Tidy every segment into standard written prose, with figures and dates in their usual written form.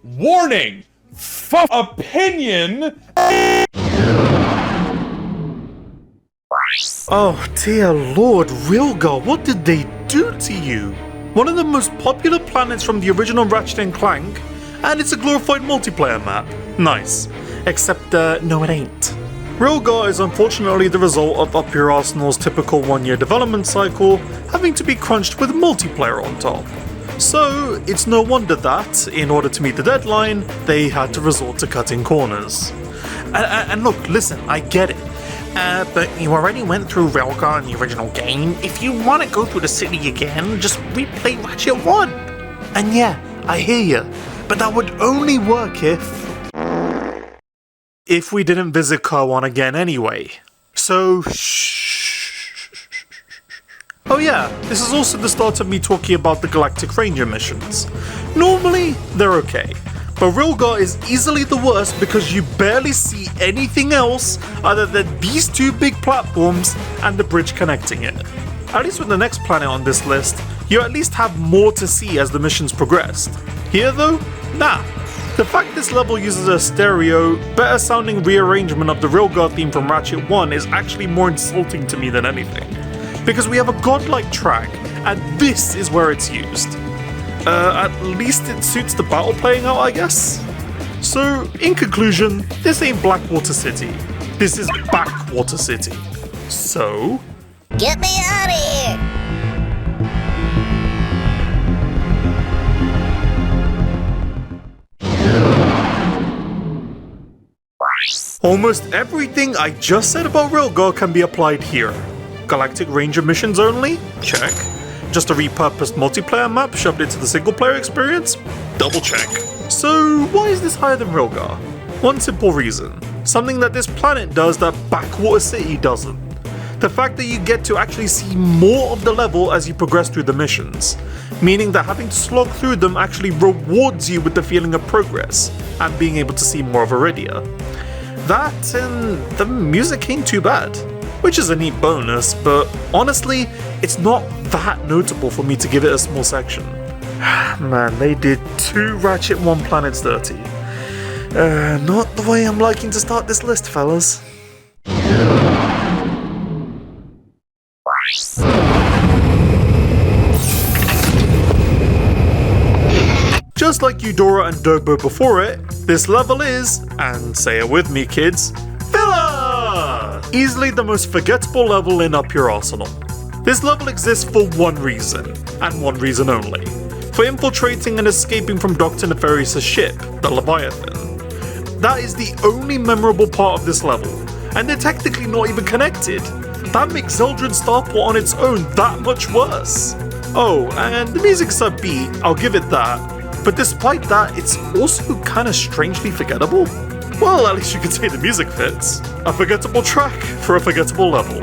Warning! Opinion! Oh dear lord, Rilgar, what did they do to you? One of the most popular planets from the original Ratchet Clank, and it's a glorified multiplayer map. Nice. Except, no it ain't. Rilgar is unfortunately the result of Up Your Arsenal's typical one-year development cycle, having to be crunched with multiplayer on top. So, it's no wonder that, in order to meet the deadline, they had to resort to cutting corners. And look, listen, I get it. But you already went through Rilgar in the original game. If you want to go through the city again, just replay Ratchet 1. And yeah, I hear you, but that would only work if we didn't visit Kaio again anyway. So, Oh yeah, this is also the start of me talking about the Galactic Ranger missions. Normally, they're okay, but Rilgar is easily the worst because you barely see anything else other than these two big platforms and the bridge connecting it. At least with the next planet on this list, you at least have more to see as the missions progressed. Here though, nah. The fact this level uses a stereo, better sounding rearrangement of the Rilgar theme from Ratchet 1 is actually more insulting to me than anything. Because we have a godlike track, and this is where it's used. At least it suits the battle playing out, I guess? So, in conclusion, this ain't Blackwater City. This is Backwater City. So... Get me out of here! Almost everything I just said about Rilgar can be applied here. Galactic Ranger missions only? Check. Just a repurposed multiplayer map shoved into the single-player experience? Double check. So, why is this higher than Rilgar? One simple reason. Something that this planet does that Backwater City doesn't. The fact that you get to actually see more of the level as you progress through the missions, meaning that having to slog through them actually rewards you with the feeling of progress and being able to see more of Iridia. That and the music ain't too bad, which is a neat bonus, but honestly, it's not that notable for me to give it a small section. Man, they did 2 Ratchet 1 planets dirty. Not the way I'm liking to start this list, fellas. Just like Eudora and Dobo before it, this level is, and say it with me kids, filler! Easily the most forgettable level in Up Your Arsenal. This level exists for one reason, and one reason only. For infiltrating and escaping from Dr. Nefarious' ship, the Leviathan. That is the only memorable part of this level, and they're technically not even connected. That makes Zeldrin's Starport on its own that much worse. Oh, and the music's upbeat, I'll give it that. But despite that, it's also kinda strangely forgettable. Well, at least you can say the music fits. A forgettable track for a forgettable level.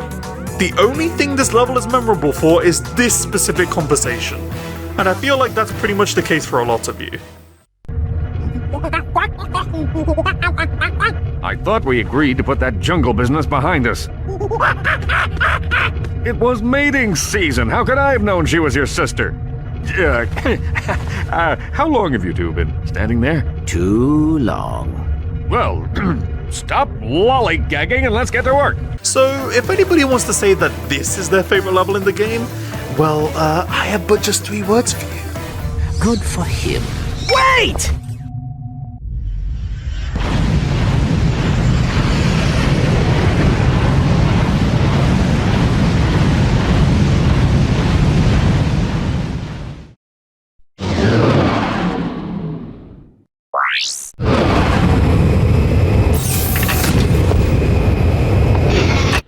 The only thing this level is memorable for is this specific conversation. And I feel like that's pretty much the case for a lot of you. I thought we agreed to put that jungle business behind us. It was mating season. How could I have known she was your sister? How long have you two been standing there? Too long. Well, stop lollygagging and let's get to work. So, if anybody wants to say that this is their favorite level in the game, well, I have but just 3 words for you. Good for him. Wait!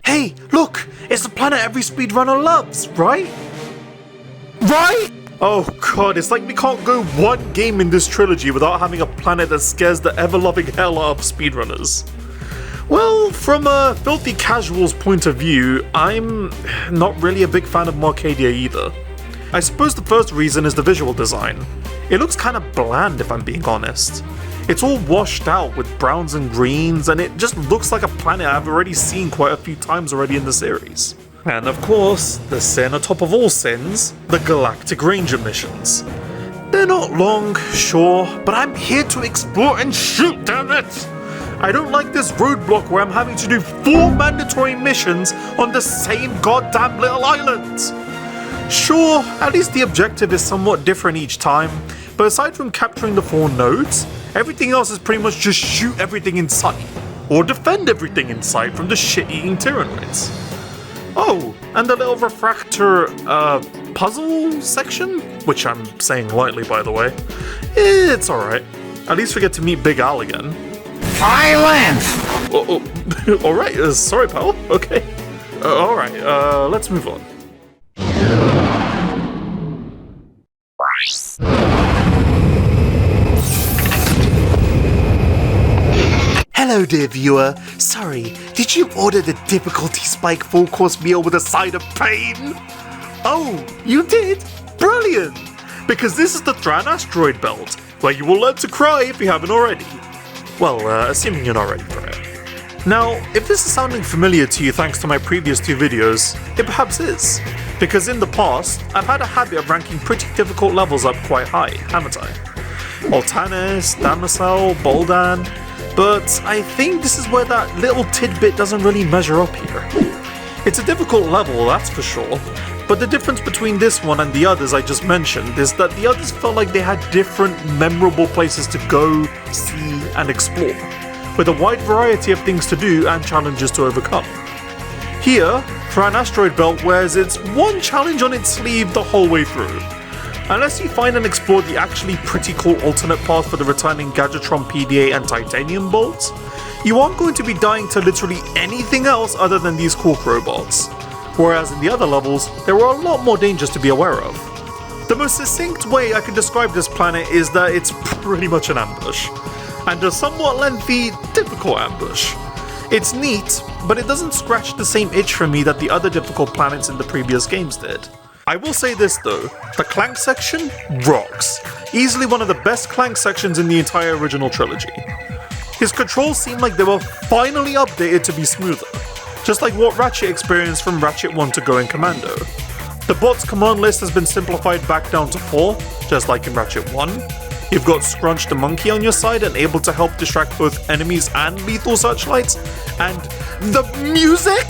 Hey, look! It's the planet every speedrunner loves, right? Right? Oh god, it's like we can't go one game in this trilogy without having a planet that scares the ever-loving hell out of speedrunners. Well, from a filthy casual's point of view, I'm not really a big fan of Marcadia either. I suppose the first reason is the visual design. It looks kinda bland if I'm being honest. It's all washed out with browns and greens, and it just looks like a planet I've already seen quite a few times already in the series. And of course, the sin atop of all sins, the Galactic Ranger missions. They're not long, sure, but I'm here to explore and shoot, damn it! I don't like this roadblock where I'm having to do 4 mandatory missions on the same goddamn little island. Sure, at least the objective is somewhat different each time, but aside from capturing the 4 nodes, everything else is pretty much just shoot everything in sight, or defend everything in sight from the shit-eating Tyranids. Oh, and the little refractor, puzzle section? Which I'm saying lightly, by the way. It's alright. At least we get to meet Big Al again. Violence! Alright, sorry pal, okay. Alright, let's move on. Hello dear viewer, sorry, did you order the difficulty spike full course meal with a side of pain? Oh, you did? Brilliant! Because this is the Thran asteroid belt, where you will learn to cry if you haven't already. Well, assuming you're not ready for it. Now, if this is sounding familiar to you thanks to my previous 2 videos, it perhaps is. Because in the past, I've had a habit of ranking pretty difficult levels up quite high, haven't I? Altanis, Damosel, Boldan, but I think this is where that little tidbit doesn't really measure up here. It's a difficult level, that's for sure, but the difference between this one and the others I just mentioned is that the others felt like they had different memorable places to go, see, and explore, with a wide variety of things to do and challenges to overcome. Here, Thran Asteroid Belt wears its one challenge on its sleeve the whole way through. Unless you find and explore the actually pretty cool alternate path for the returning Gadgetron PDA and Titanium bolts, you aren't going to be dying to literally anything else other than these Cork robots. Whereas in the other levels, there are a lot more dangers to be aware of. The most succinct way I can describe this planet is that it's pretty much an ambush. And a somewhat lengthy, difficult ambush. It's neat, but it doesn't scratch the same itch for me that the other difficult planets in the previous games did. I will say this though, the Clank section rocks. Easily one of the best Clank sections in the entire original trilogy. His controls seem like they were finally updated to be smoother, just like what Ratchet experienced from Ratchet 1 to Going Commando. The bot's command list has been simplified back down to 4, just like in Ratchet 1. You've got Scrunch the Monkey on your side and able to help distract both enemies and lethal searchlights, and the music?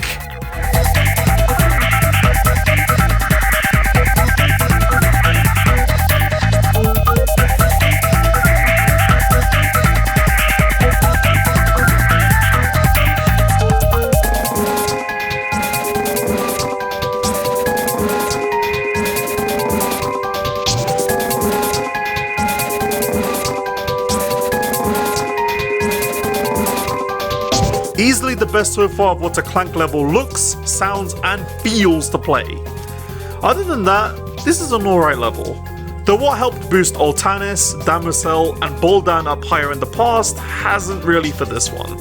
Easily the best so far of what a Clank level looks, sounds, and feels to play. Other than that, this is an alright level. Though what helped boost Altanis, Damosel, and Boldan up higher in the past hasn't really for this one.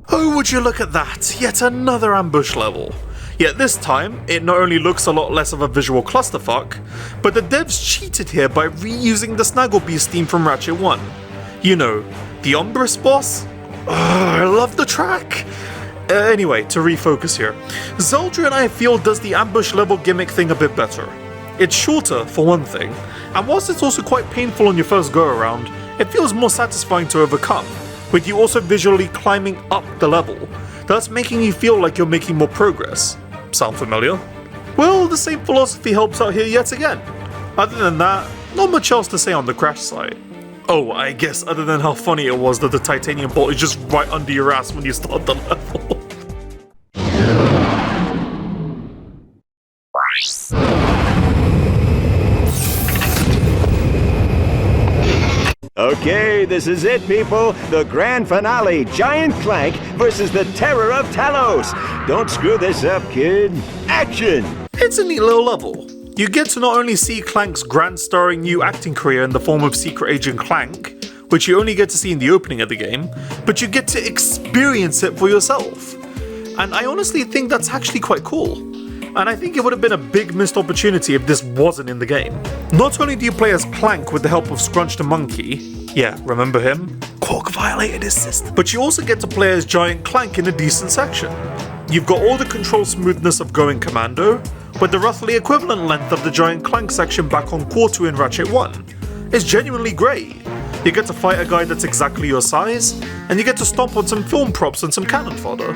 Oh, would you look at that, yet another ambush level. Yet this time, it not only looks a lot less of a visual clusterfuck, but the devs cheated here by reusing the Snagglebeast theme from Ratchet 1. You know, the Umbrus boss? I love the track! Anyway, to refocus here, Zeldrin I feel does the ambush level gimmick thing a bit better. It's shorter, for one thing, and whilst it's also quite painful on your first go around, it feels more satisfying to overcome, with you also visually climbing up the level, thus making you feel like you're making more progress. Sound familiar? Well, the same philosophy helps out here yet again. Other than that, not much else to say on the crash side. Oh, I guess other than how funny it was that the titanium bolt is just right under your ass when you start the level. Okay, this is it, people. The grand finale, Giant Clank versus the Terror of Talos. Don't screw this up, kid. Action! It's a neat little level. You get to not only see Clank's grand starring new acting career in the form of Secret Agent Clank, which you only get to see in the opening of the game, but you get to experience it for yourself. And I honestly think that's actually quite cool. And I think it would have been a big missed opportunity if this wasn't in the game. Not only do you play as Clank with the help of Scrunch the Monkey, Yeah, remember him? Quark violated his system. But you also get to play as Giant Clank in a decent section. You've got all the control smoothness of Going Commando, with the roughly equivalent length of the Giant Clank section back on Core in Ratchet 1. It's genuinely great. You get to fight a guy that's exactly your size, and you get to stomp on some film props and some cannon fodder.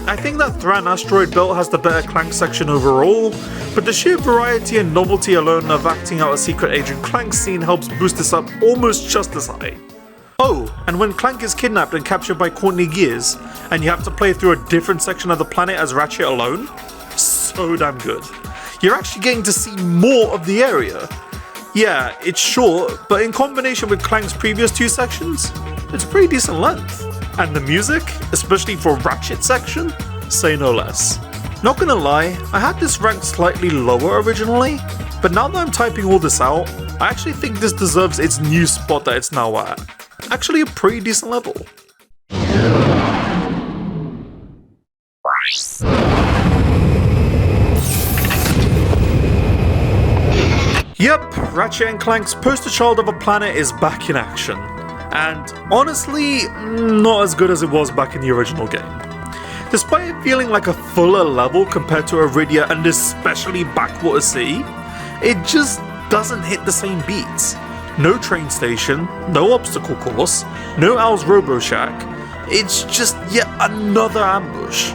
I think that Thran asteroid belt has the better Clank section overall, but the sheer variety and novelty alone of acting out a secret Agent Clank scene helps boost this up almost just as high. Oh, and when Clank is kidnapped and captured by Courtney Gears, and you have to play through a different section of the planet as Ratchet alone, so damn good. You're actually getting to see more of the area. Yeah, it's short, but in combination with Clank's previous 2 sections, it's a pretty decent length. And the music, especially for Ratchet section, say no less. Not gonna lie, I had this ranked slightly lower originally, but now that I'm typing all this out, I actually think this deserves its new spot that it's now at. Actually a pretty decent level. Yep, Ratchet & Clank's poster child of a planet is back in action. And honestly, not as good as it was back in the original game. Despite it feeling like a fuller level compared to Iridia and especially Backwater City, it just doesn't hit the same beats. No train station, no obstacle course, no Al's Robo Shack. It's just yet another ambush.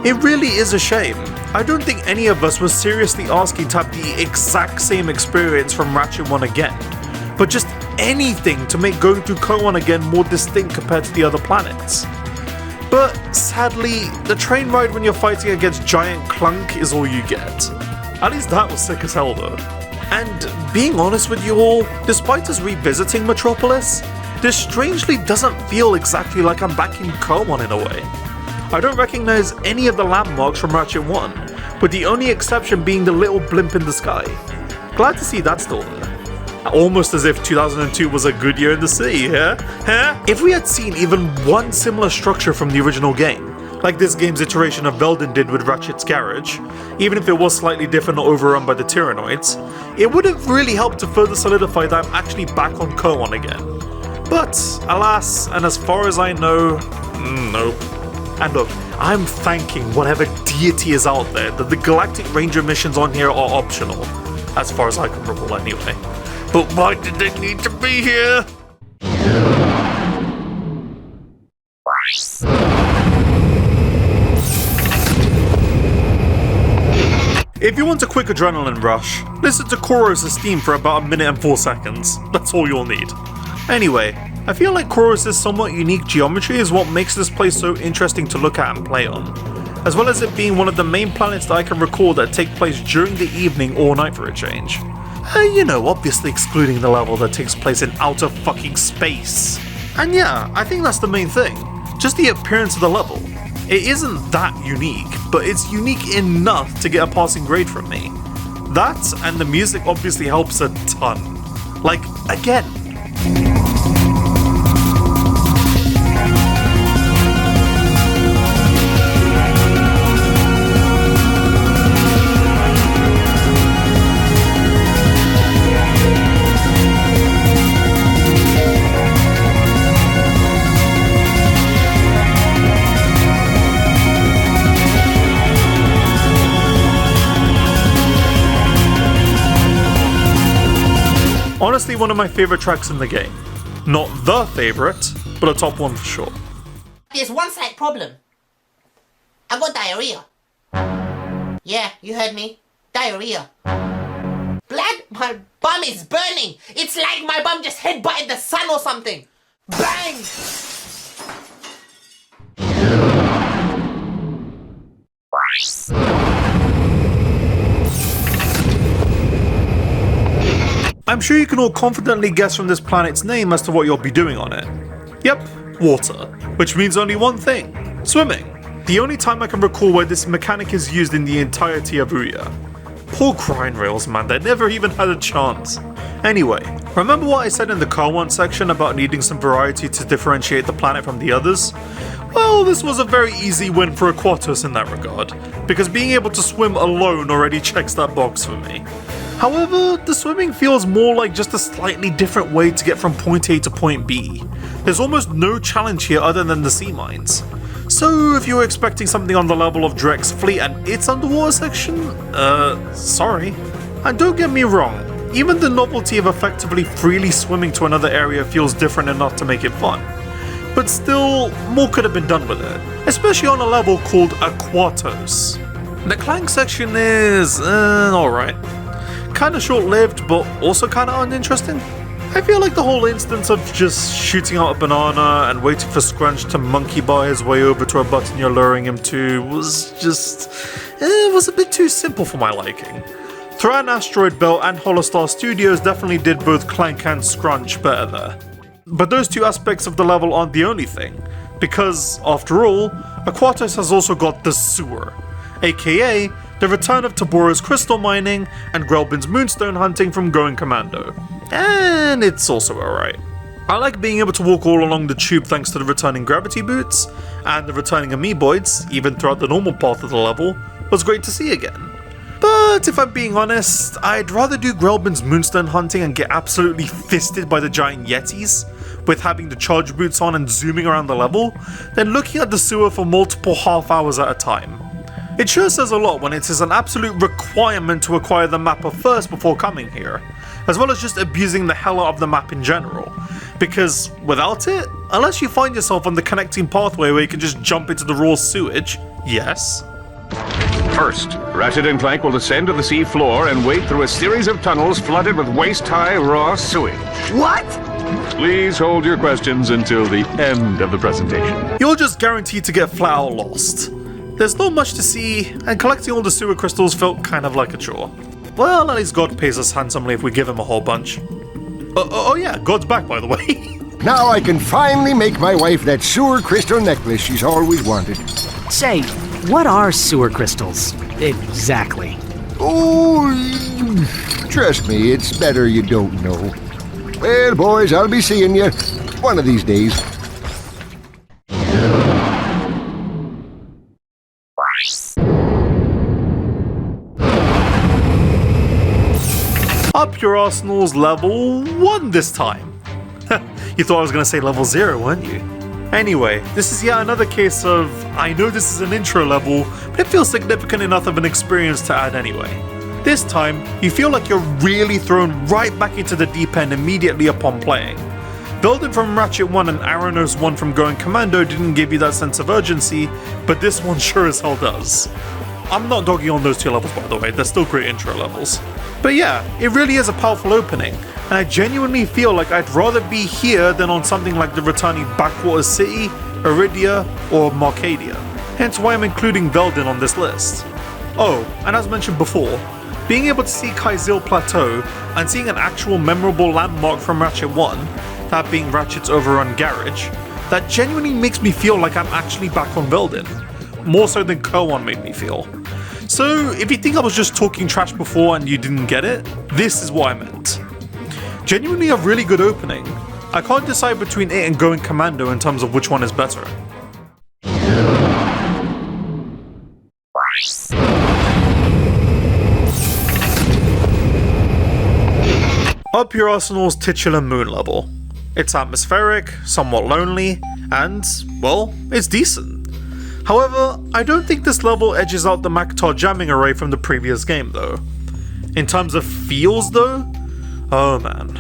It really is a shame. I don't think any of us was seriously asking to have the exact same experience from Ratchet 1 again, but just anything to make going through Koan again more distinct compared to the other planets. But sadly, the train ride when you're fighting against Giant Clank is all you get. At least that was sick as hell though. And being honest with you all, despite us revisiting Metropolis, this strangely doesn't feel exactly like I'm back in Koan in a way. I don't recognize any of the landmarks from Ratchet 1, with the only exception being the little blimp in the sky. Glad to see that's still there. Almost as if 2002 was a good year in the city, huh? If we had seen even one similar structure from the original game, like this game's iteration of Veldin did with Ratchet's garage, even if it was slightly different or overrun by the Tyrannoids, it would have really helped to further solidify that I'm actually back on Koan again. But, alas, and as far as I know, nope. And look, I'm thanking whatever deity is out there that the Galactic Ranger missions on here are optional, as far as I can recall anyway. But why did they need to be here? If you want a quick adrenaline rush, listen to Koros' theme for about 1 minute and 4 seconds. That's all you'll need. Anyway, I feel like Koros' somewhat unique geometry is what makes this place so interesting to look at and play on, as well as it being one of the main planets that I can recall that take place during the evening or night for a change. You know, obviously excluding the level that takes place in outer fucking space. And yeah, I think that's the main thing, just the appearance of the level. It isn't that unique, but it's unique enough to get a passing grade from me. That and the music obviously helps a ton. Like, again. Honestly, one of my favorite tracks in the game. Not the favorite, but a top one for sure. There's one slight problem. I got diarrhea. Yeah, you heard me. Diarrhea. Blood, my bum is burning. It's like my bum just headbutted the sun or something. Bang! I'm sure you can all confidently guess from this planet's name as to what you'll be doing on it. Yep, water. Which means only one thing, swimming. The only time I can recall where this mechanic is used in the entirety of Ouya. Poor grind rails, man, they never even had a chance. Anyway, remember what I said in the Koan section about needing some variety to differentiate the planet from the others? Well, this was a very easy win for Aquatos in that regard, because being able to swim alone already checks that box for me. However, the swimming feels more like just a slightly different way to get from point A to point B. There's almost no challenge here other than the sea mines. So if you were expecting something on the level of Drek's fleet and its underwater section, sorry. And don't get me wrong, even the novelty of effectively freely swimming to another area feels different enough to make it fun. But still, more could have been done with it, especially on a level called Aquatos. The Clank section is, alright. Kinda short-lived, but also kinda uninteresting. I feel like the whole instance of just shooting out a banana and waiting for Scrunch to monkey bar his way over to a button you're luring him to was just... it was a bit too simple for my liking. Thran Asteroid Belt and Holostar Studios definitely did both Clank and Scrunch better there. But those two aspects of the level aren't the only thing, because, after all, Aquatos has also got the sewer, aka the return of Taboro's crystal mining and Grelbin's moonstone hunting from Going Commando. And it's also alright. I like being able to walk all along the tube thanks to the returning gravity boots, and the returning amoeboids, even throughout the normal path of the level, was great to see again. But if I'm being honest, I'd rather do Grelbin's moonstone hunting and get absolutely fisted by the giant yetis, with having the charge boots on and zooming around the level, than looking at the sewer for multiple half hours at a time. It sure says a lot when it is an absolute requirement to acquire the mapper first before coming here, as well as just abusing the hell out of the map in general, because without it, unless you find yourself on the connecting pathway where you can just jump into the raw sewage, yes. First, Ratchet and Clank will descend to the sea floor and wade through a series of tunnels flooded with waist-high raw sewage. What? Please hold your questions until the end of the presentation. You're just guaranteed to get flat out lost. There's not much to see, and collecting all the sewer crystals felt kind of like a chore. Well, at least God pays us handsomely if we give him a whole bunch. Oh yeah, God's back, by the way. Now I can finally make my wife that sewer crystal necklace she's always wanted. Say, what are sewer crystals? Exactly. Oh, trust me, it's better you don't know. Well, boys, I'll be seeing you one of these days. Up your arsenal's level 1 this time. You thought I was gonna say level 0, weren't you? Anyway, this is yet another case of, I know this is an intro level, but it feels significant enough of an experience to add anyway. This time, you feel like you're really thrown right back into the deep end immediately upon playing. Velden from Ratchet 1 and Aranos 1 from Going Commando didn't give you that sense of urgency, but this one sure as hell does. I'm not dogging on those two levels, by the way, they're still great intro levels. But yeah, it really is a powerful opening, and I genuinely feel like I'd rather be here than on something like the returning Backwater City, Iridia, or Marcadia. Hence why I'm including Velden on this list. Oh, and as mentioned before, being able to see Kaizil Plateau and seeing an actual memorable landmark from Ratchet 1, that being Ratchet's overrun garage, that genuinely makes me feel like I'm actually back on Velden. More so than Kerwan made me feel. So if you think I was just talking trash before and you didn't get it, this is what I meant. Genuinely a really good opening. I can't decide between it and Going Commando in terms of which one is better. Up your arsenal's titular moon level. It's atmospheric, somewhat lonely, and, well, it's decent. However, I don't think this level edges out the Maktar jamming array from the previous game though. In terms of feels though, oh man.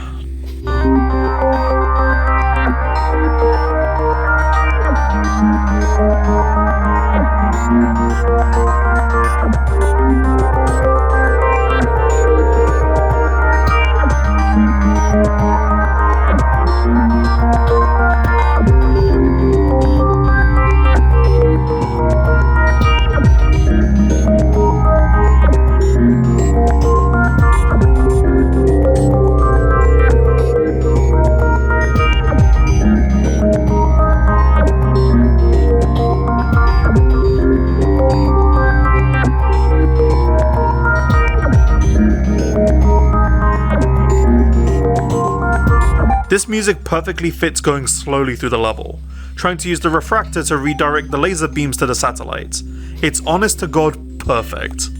This music perfectly fits going slowly through the level, trying to use the refractor to redirect the laser beams to the satellites. It's honest to God perfect.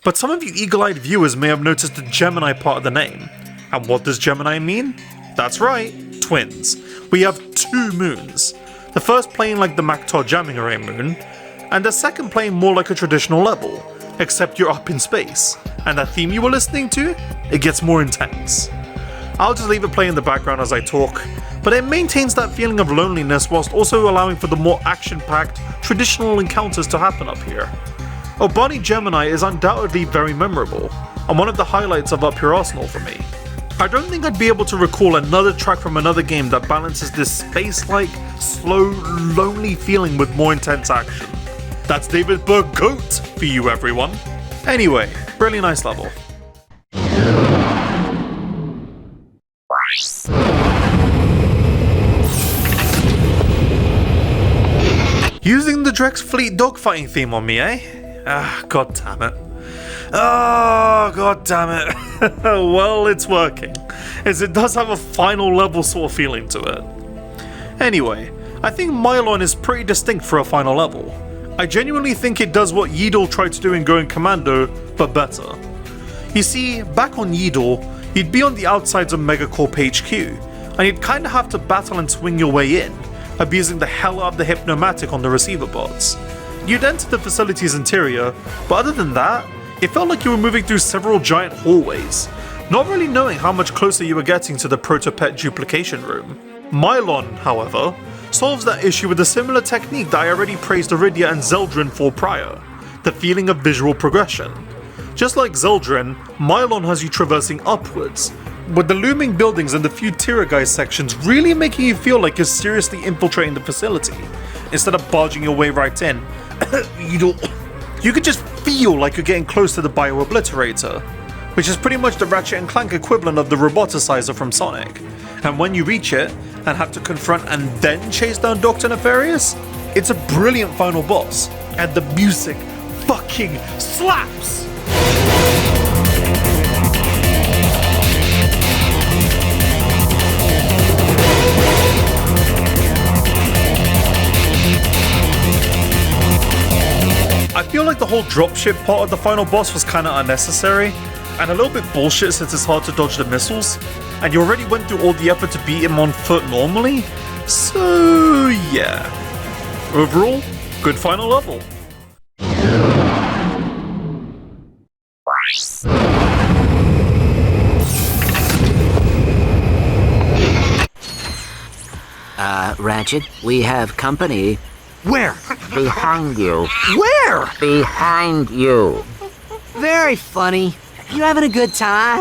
But some of you eagle-eyed viewers may have noticed the Gemini part of the name. And what does Gemini mean? That's right, twins. We have 2 moons. The first playing like the Maktar jamming array moon, and the second playing more like a traditional level, except you're up in space. And that theme you were listening to? It gets more intense. I'll just leave it playing in the background as I talk, but it maintains that feeling of loneliness whilst also allowing for the more action-packed, traditional encounters to happen up here. Obani Gemini is undoubtedly very memorable, and one of the highlights of Up Your Arsenal for me. I don't think I'd be able to recall another track from another game that balances this space-like, slow, lonely feeling with more intense action. That's David Berg GOAT for you, everyone. Anyway, really nice level. Using the Drex Fleet dogfighting theme on me, eh? God damn it. Oh, god damn it. Well, it's working, as it does have a final level sort of feeling to it. Anyway, I think Mylon is pretty distinct for a final level. I genuinely think it does what Yeedle tried to do in Going Commando, but better. You see, back on Yeedle, you'd be on the outsides of Megacorp HQ, and you'd kinda have to battle and swing your way in, abusing the hell out of the Hypnomatic on the receiver bots. You'd enter the facility's interior, but other than that, it felt like you were moving through several giant hallways, not really knowing how much closer you were getting to the Protopet duplication room. Mylon, however, solves that issue with a similar technique that I already praised Iridia and Zeldrin for prior, the feeling of visual progression. Just like Zeldrin, Mylon has you traversing upwards, with the looming buildings and the few Tiragai sections really making you feel like you're seriously infiltrating the facility, instead of barging your way right in. You could just feel like you're getting close to the Bio-Obliterator, which is pretty much the Ratchet Clank equivalent of the Roboticizer from Sonic. And when you reach it, and have to confront and then chase down Dr. Nefarious, it's a brilliant final boss, and the music fucking slaps! I feel like the whole dropship part of the final boss was kinda unnecessary, and a little bit bullshit since it's hard to dodge the missiles, and you already went through all the effort to beat him on foot normally, so yeah. Overall, good final level. Ratchet, we have company. Where? Behind you. Where? Behind you. Very funny. You having a good time?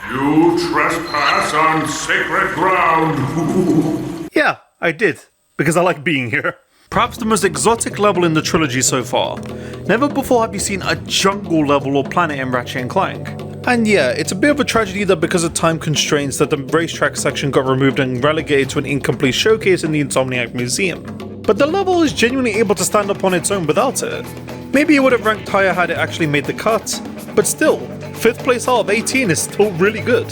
You trespass on sacred ground. Yeah, I did, because I like being here. Perhaps the most exotic level in the trilogy so far. Never before have you seen a jungle level or planet in Ratchet & Clank. And yeah, it's a bit of a tragedy that because of time constraints that the racetrack section got removed and relegated to an incomplete showcase in the Insomniac Museum. But the level is genuinely able to stand up on its own without it. Maybe it would have ranked higher had it actually made the cut, but still, 5th place out of 18 is still really good.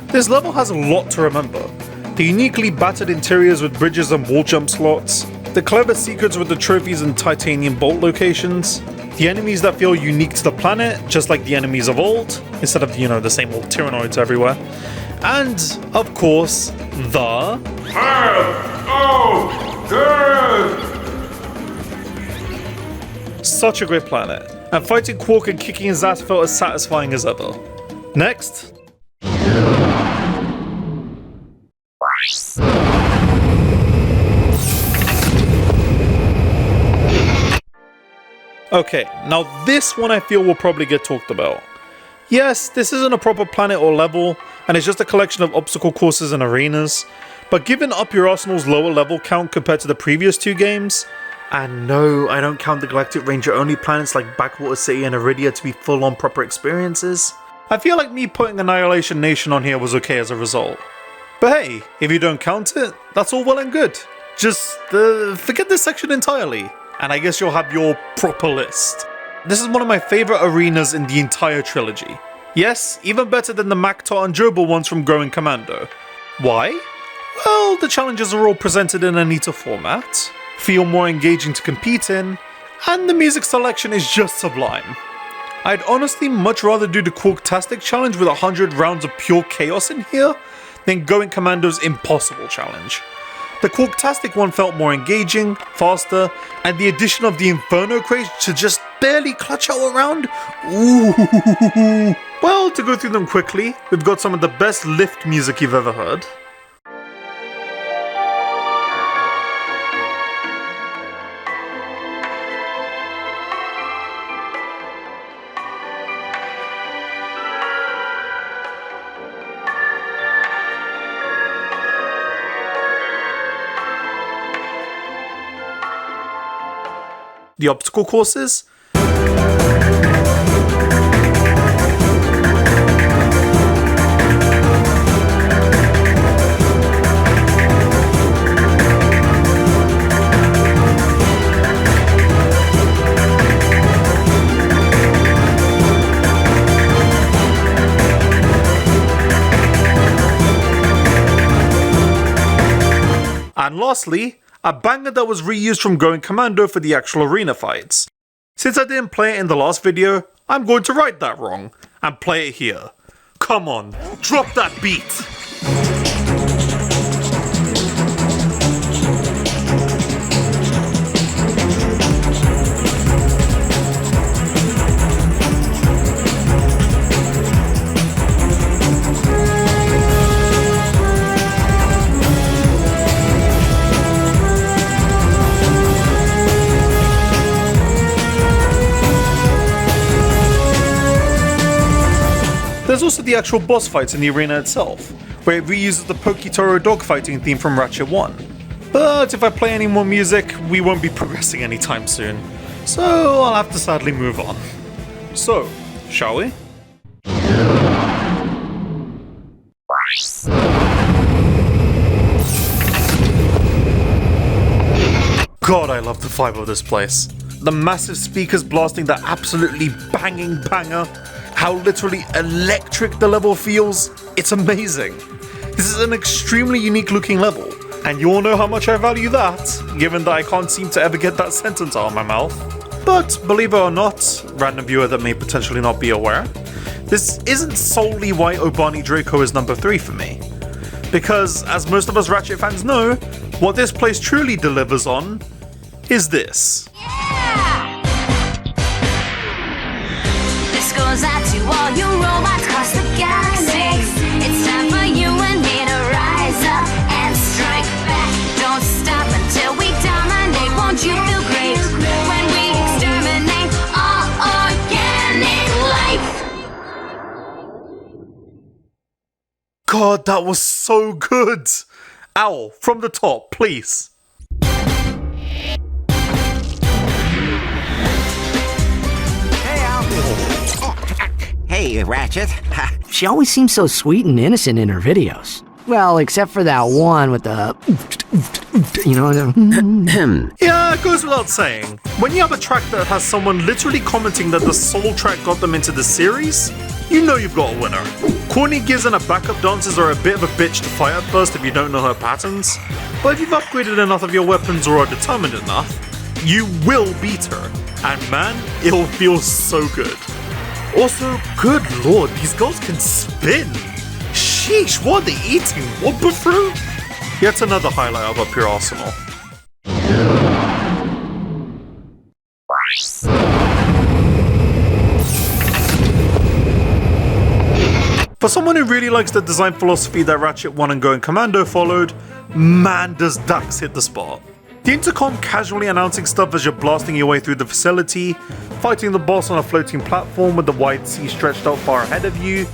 This level has a lot to remember. The uniquely battered interiors with bridges and wall jump slots, the clever secrets with the trophies and titanium bolt locations, the enemies that feel unique to the planet, just like the enemies of old, instead of, the same old tyrannoids everywhere. And, of course, the... Path of Death! Such a great planet, and fighting Quark and kicking his ass felt as satisfying as ever. Next. Okay, now this one I feel will probably get talked about. Yes, this isn't a proper planet or level, and it's just a collection of obstacle courses and arenas, but given Up Your Arsenal's lower level count compared to the previous 2 games, and no, I don't count the Galactic Ranger only planets like Backwater City and Iridia to be full on proper experiences, I feel like me putting Annihilation Nation on here was okay as a result. But hey, if you don't count it, that's all well and good. Just forget this section entirely, and I guess you'll have your proper list. This is one of my favourite arenas in the entire trilogy. Yes, even better than the Maktar and Jobel ones from Going Commando. Why? Well, the challenges are all presented in a neater format, feel more engaging to compete in, and the music selection is just sublime. I'd honestly much rather do the Quarktastic challenge with 100 rounds of pure chaos in here than Going Commando's impossible challenge. The Quarktastic one felt more engaging, faster, and the addition of the Inferno crates to just barely clutch out a round? Ooh. Well, to go through them quickly, we've got some of the best lift music you've ever heard. The obstacle courses. And lastly, a banger that was reused from Going Commando for the actual arena fights. Since I didn't play it in the last video, I'm going to right that wrong and play it here. Come on, drop that beat! There's also the actual boss fights in the arena itself, where it reuses the Poketoro dogfighting theme from Ratchet 1. But if I play any more music, we won't be progressing anytime soon, so I'll have to sadly move on. So, shall we? God, I love the vibe of this place. The massive speakers blasting that absolutely banging banger. How literally electric the level feels, it's amazing. This is an extremely unique looking level, and you all know how much I value that, given that I can't seem to ever get that sentence out of my mouth. But believe it or not, random viewer that may potentially not be aware, this isn't solely why Obani Draco is number 3 for me. Because, as most of us Ratchet fans know, what this place truly delivers on is this. Goes out to all you robots across the galaxy. It's time for you and me to rise up and strike back. Don't stop until we dominate. Won't you feel great when we exterminate all organic life? God, that was so good! Owl, from the top, please. Hey, Ratchet. She always seems so sweet and innocent in her videos. Well, except for that one with the... You know... Yeah, it goes without saying. When you have a track that has someone literally commenting that the soul track got them into the series, you know you've got a winner. Corny gives and her backup dancers are a bit of a bitch to fight at first if you don't know her patterns, but if you've upgraded enough of your weapons or are determined enough, you will beat her. And man, it'll feel so good. Also, good lord, these girls can spin! Sheesh, what are they eating? Whopper fruit? Yet another highlight of Up Your Arsenal. For someone who really likes the design philosophy that Ratchet 1 and Going Commando followed, man does Dax hit the spot. The intercom casually announcing stuff as you're blasting your way through the facility, fighting the boss on a floating platform with the wide sea stretched out far ahead of you,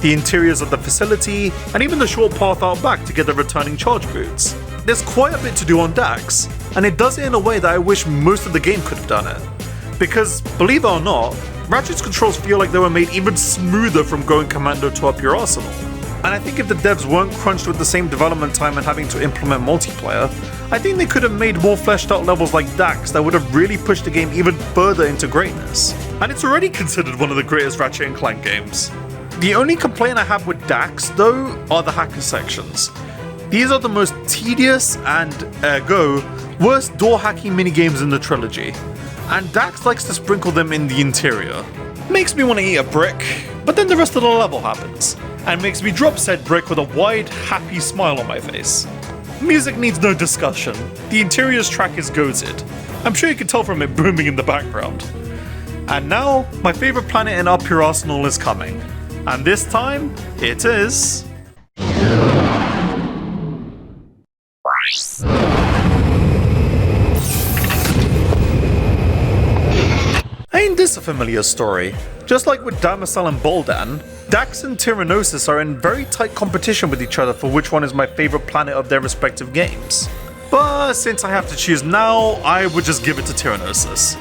the interiors of the facility, and even the short path out back to get the returning charge boots. There's quite a bit to do on Dax, and it does it in a way that I wish most of the game could have done it. Because, believe it or not, Ratchet's controls feel like they were made even smoother from Going Commando to Up Your Arsenal. And I think if the devs weren't crunched with the same development time and having to implement multiplayer, I think they could have made more fleshed out levels like Dax that would have really pushed the game even further into greatness. And it's already considered one of the greatest Ratchet & Clank games. The only complaint I have with Dax, though, are the hacker sections. These are the most tedious and, ergo, worst door hacking minigames in the trilogy. And Dax likes to sprinkle them in the interior. Makes me want to eat a brick, but then the rest of the level happens, and makes me drop said brick with a wide, happy smile on my face. Music needs no discussion. The interiors track is goated. I'm sure you can tell from it booming in the background. And now, my favorite planet in Up Your Arsenal is coming. And this time, it is... Ain't this a familiar story? Just like with Damosel and Boldan, Dax and Tyrannosis are in very tight competition with each other for which one is my favorite planet of their respective games. But since I have to choose now, I would just give it to Tyrannosis.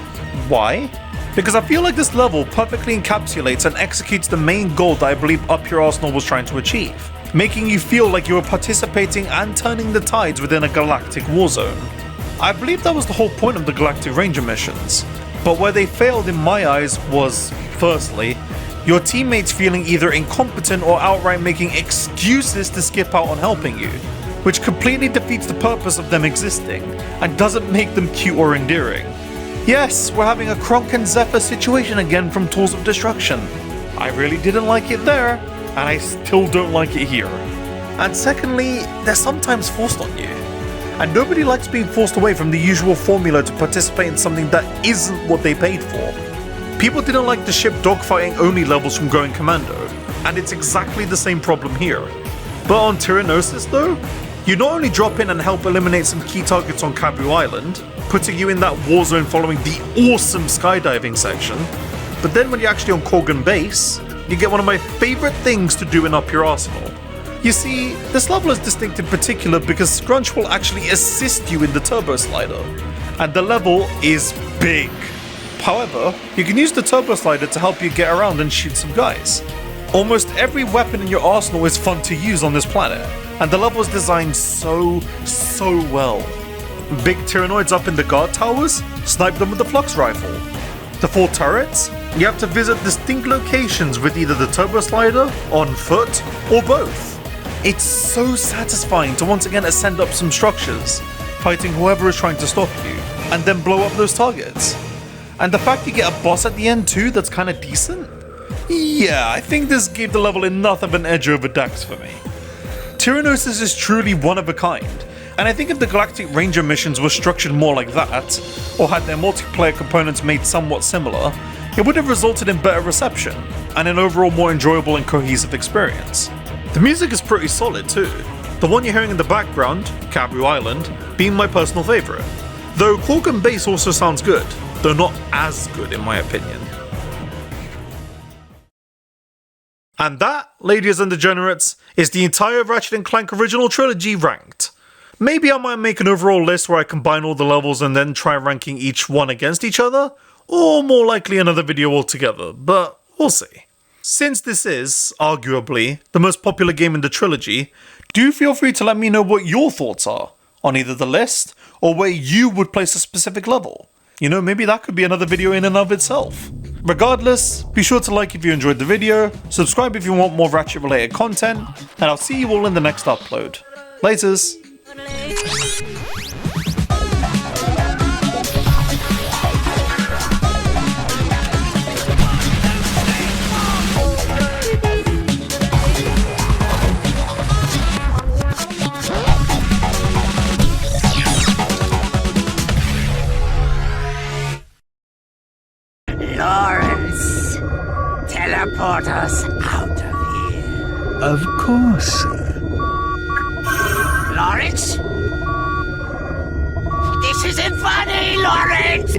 Why? Because I feel like this level perfectly encapsulates and executes the main goal that I believe Up Your Arsenal was trying to achieve, making you feel like you were participating and turning the tides within a galactic war zone. I believe that was the whole point of the Galactic Ranger missions, but where they failed in my eyes was, firstly, your teammates feeling either incompetent or outright making excuses to skip out on helping you, which completely defeats the purpose of them existing and doesn't make them cute or endearing. Yes, we're having a Kronk and Zephyr situation again from Tools of Destruction. I really didn't like it there, and I still don't like it here. And secondly, they're sometimes forced on you. And nobody likes being forced away from the usual formula to participate in something that isn't what they paid for. People didn't like the ship dogfighting only levels from Going Commando, and it's exactly the same problem here. But on Tyrannosis though, you not only drop in and help eliminate some key targets on Kabu Island, putting you in that war zone following the awesome skydiving section, but then when you're actually on Korgan base, you get one of my favorite things to do in Up Your Arsenal. You see, this level is distinct in particular because Scrunch will actually assist you in the turbo slider, and the level is big. However, you can use the turbo slider to help you get around and shoot some guys. Almost every weapon in your arsenal is fun to use on this planet, and the level is designed so well. Big Tyrannoids up in the guard towers? Snipe them with the Flux Rifle. The 4 turrets? You have to visit distinct locations with either the turbo slider, on foot, or both. It's so satisfying to once again ascend up some structures, fighting whoever is trying to stop you, and then blow up those targets. And the fact you get a boss at the end too that's kinda decent? Yeah, I think this gave the level enough of an edge over Dax for me. Tyrannosis is truly one of a kind, and I think if the Galactic Ranger missions were structured more like that, or had their multiplayer components made somewhat similar, it would have resulted in better reception, and an overall more enjoyable and cohesive experience. The music is pretty solid too, the one you're hearing in the background, Kabu Island, being my personal favourite. Though Korgan Base also sounds good, though not as good in my opinion. And that, ladies and degenerates, is the entire Ratchet & Clank original trilogy ranked. Maybe I might make an overall list where I combine all the levels and then try ranking each one against each other, or more likely another video altogether, but we'll see. Since this is, arguably, the most popular game in the trilogy, do feel free to let me know what your thoughts are on either the list or where you would place a specific level. You know, maybe that could be another video in and of itself. Regardless, be sure to like if you enjoyed the video, subscribe if you want more Ratchet related content, and I'll see you all in the next upload. Laters! Lawrence, teleport us out of here. Of course, sir. Lawrence? This isn't funny, Lawrence!